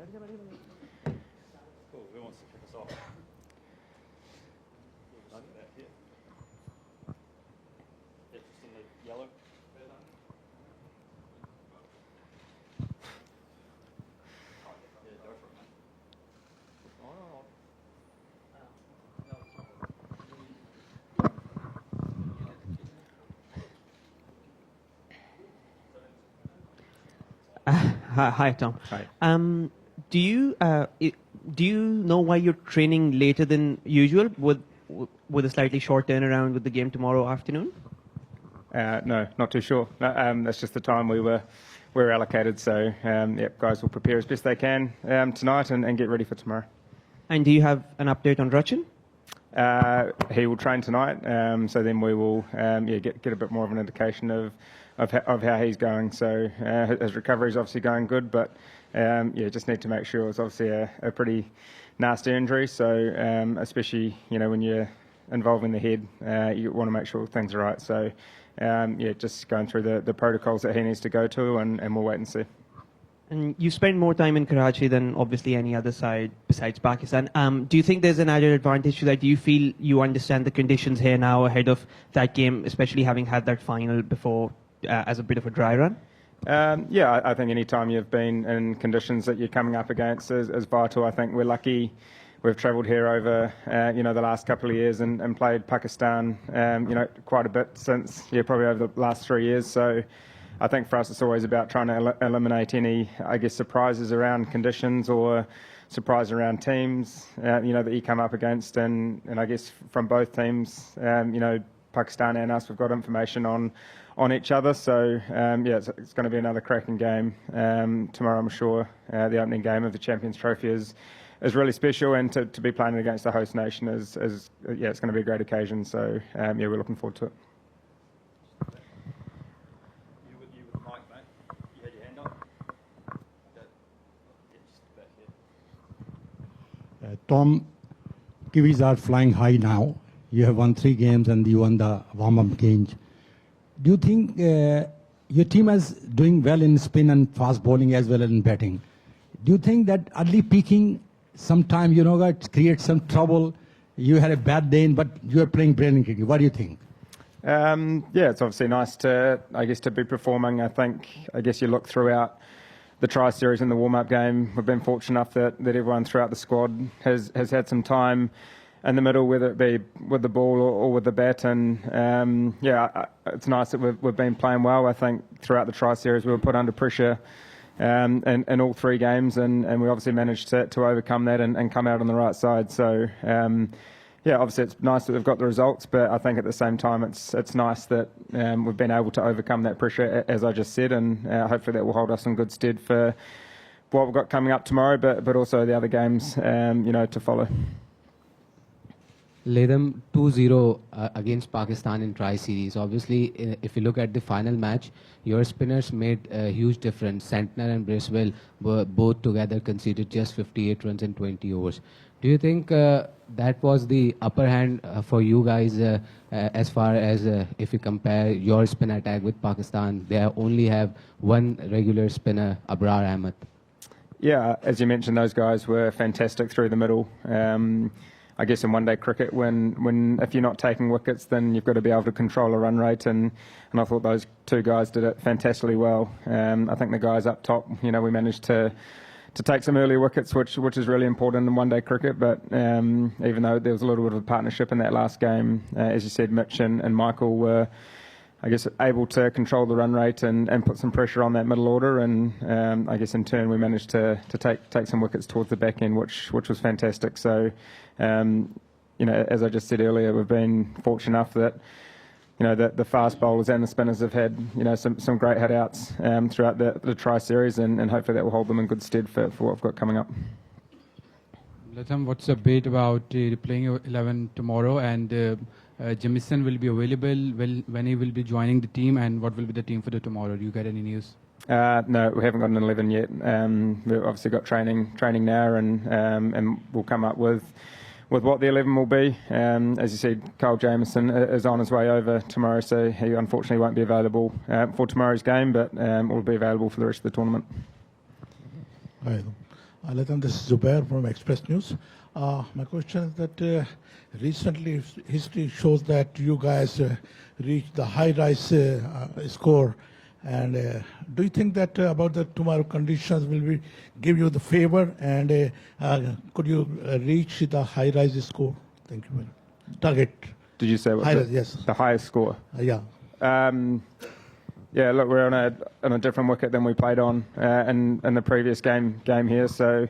Cool. Who wants to kick us off? Yeah, just in the yellow. Yeah, go for it, man. Hi, Tom. Hi. Do you know why you're training later than usual with a slightly short turnaround with the game tomorrow afternoon? No, not too sure. That's just the time we were allocated. So, guys will prepare as best they can tonight and get ready for tomorrow. And do you have an update on Rachin? He will train tonight, so then we will get a bit more of an indication of how he's going. So his recovery is obviously going good, but just need to make sure. It's obviously a pretty nasty injury, so especially when you're involving the head, you want to make sure things are right. So just going through the protocols that he needs to go to, and we'll wait and see. And you spend more time in Karachi than obviously any other side besides Pakistan. Do you think there's an added advantage to that? Do you feel you understand the conditions here now ahead of that game, especially having had that final before as a bit of a dry run? I think any time you've been in conditions that you're coming up against is vital. I think we're lucky. We've travelled here over, the last couple of years and played Pakistan, quite a bit since, probably over the last 3 years. So I think for us it's always about trying to eliminate any, surprises around conditions or surprise around teams, that you come up against. And I guess from both teams, Pakistan and us, we've got information on each other. So, it's going to be another cracking game tomorrow, I'm sure. The opening game of the Champions Trophy is really special, and to be playing against the host nation is it's going to be a great occasion. So, we're looking forward to it. You with the mic, mate. You had your hand up. Just back here. Tom, Kiwis are flying high now. You have won 3 games and you won the warm-up games. Do you think your team is doing well in spin and fast bowling as well as in batting? Do you think that early peaking sometime, creates some trouble? You had a bad day, but you are playing brilliant cricket. What do you think? It's obviously nice to be performing. I guess you look throughout the tri-series and the warm-up game. We've been fortunate enough that everyone throughout the squad has had some time in the middle, whether it be with the ball or with the bat. And it's nice that we've been playing well. I think throughout the tri-series we were put under pressure in all 3 games, and we obviously managed to overcome that and come out on the right side. So obviously it's nice that we've got the results, but I think at the same time it's nice that we've been able to overcome that pressure, as I just said, and hopefully that will hold us in good stead for what we've got coming up tomorrow, but also the other games to follow. Latham 2-0 against Pakistan in tri-series. Obviously, if you look at the final match, your spinners made a huge difference. Santner and Bracewell were both together conceded just 58 runs in 20 overs. Do you think that was the upper hand for you guys as far as if you compare your spin attack with Pakistan? They only have one regular spinner, Abrar Ahmed. Yeah, as you mentioned, those guys were fantastic through the middle. I guess in one-day cricket, when if you're not taking wickets, then you've got to be able to control a run rate, and I thought those 2 guys did it fantastically well. I think the guys up top, we managed to take some early wickets, which is really important in one-day cricket. But even though there was a little bit of a partnership in that last game, as you said, Mitch and Michael were, able to control the run rate and put some pressure on that middle order, and I guess in turn we managed to take some wickets towards the back end, which was fantastic. So, as I just said earlier, we've been fortunate enough that that the fast bowlers and the spinners have had some great hitouts throughout the tri-series, and hopefully that will hold them in good stead for what we've got coming up. Latham, what's the update about playing 11 tomorrow, and Jamieson will be available when he will be joining the team, and what will be the team for the tomorrow? Do you get any news? No, we haven't got an 11 yet. We've obviously got training now, and we'll come up with what the 11 will be. As you said, Kyle Jamieson is on his way over tomorrow, so he unfortunately won't be available for tomorrow's game, but will be available for the rest of the tournament. Hi. Latham, this is Zubair from Express News. My question is that recently history shows that you guys reached the high-rise score. And do you think that about the tomorrow conditions will be give you the favor, and could you reach the high-rise score? Thank you very much. Target. Did you say what High-rise, yes. the highest score? Yeah. Yeah, look, we're on a different wicket than we played on in the previous game here. So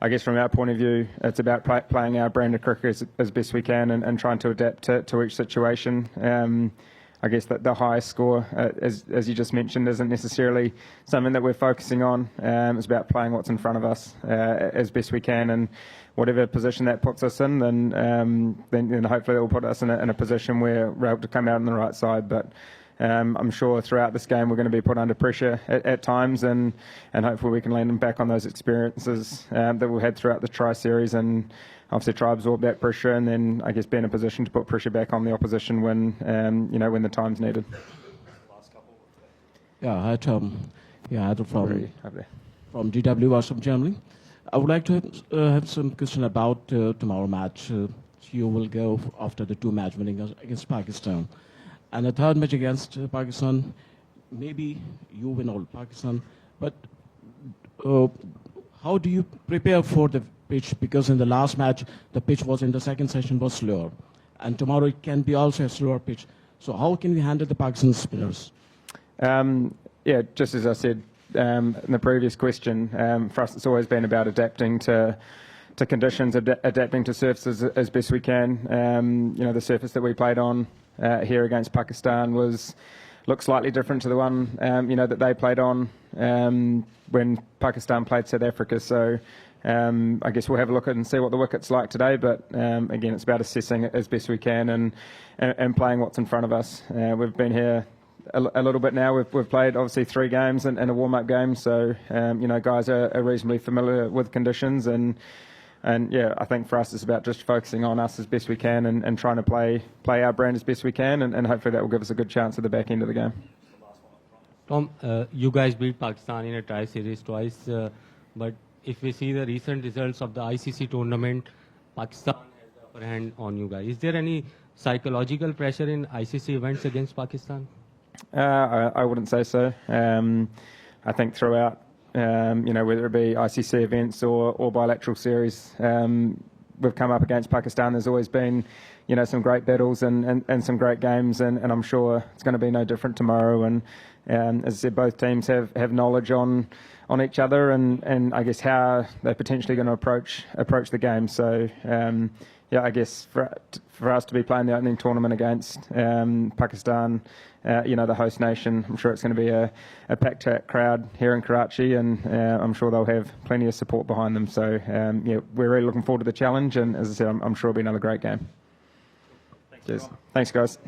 I guess from our point of view, it's about playing our brand of cricket as best we can and trying to adapt to each situation. I guess that the highest score, as you just mentioned, isn't necessarily something that we're focusing on. It's about playing what's in front of us as best we can, and whatever position that puts us in, then hopefully it will put us in a position where we're able to come out on the right side. But I'm sure throughout this game we're going to be put under pressure at times, and hopefully we can lean them back on those experiences that we've had throughout the Tri-Series, and obviously try to absorb that pressure, and then I guess be in a position to put pressure back on the opposition when when the time's needed. Yeah, hi Tom. Yeah, Adil Over from DW Washington, Germany. I would like to have some question about tomorrow match. You will go after the 2-match winning against Pakistan, and the third match against Pakistan. Maybe you win all Pakistan, but how do you prepare for the pitch? Because in the last match, the pitch was in the second session was slower, and tomorrow it can be also a slower pitch. So how can we handle the Pakistan spinners? Yeah, just as I said in the previous question, for us it's always been about adapting to conditions, adapting to surfaces as best we can. The surface that we played on here against Pakistan looked slightly different to the one that they played on when Pakistan played South Africa. So I guess we'll have a look at and see what the wicket's like today. But again, it's about assessing it as best we can and playing what's in front of us. We've been here a little bit now. We've played obviously 3 games and a warm-up game, so guys are reasonably familiar with conditions, and yeah, I think for us it's about just focusing on us as best we can and trying to play our brand as best we can, and hopefully that will give us a good chance at the back end of the game. Tom, you guys beat Pakistan in a Tri-Series twice, but if we see the recent results of the ICC tournament, Pakistan has the upper hand on you guys. Is there any psychological pressure in ICC events against Pakistan? I wouldn't say so. I think throughout, whether it be ICC events or bilateral series, we've come up against Pakistan. There's always been, some great battles and some great games, and I'm sure it's going to be no different tomorrow. And as I said, both teams have knowledge on each other and I guess how they're potentially going to approach the game. So I guess for us to be playing the opening tournament against Pakistan, the host nation, I'm sure it's going to be a packed crowd here in Karachi, and I'm sure they'll have plenty of support behind them. So we're really looking forward to the challenge, and as I said, I'm sure it'll be another great game. Cheers. Thanks, guys.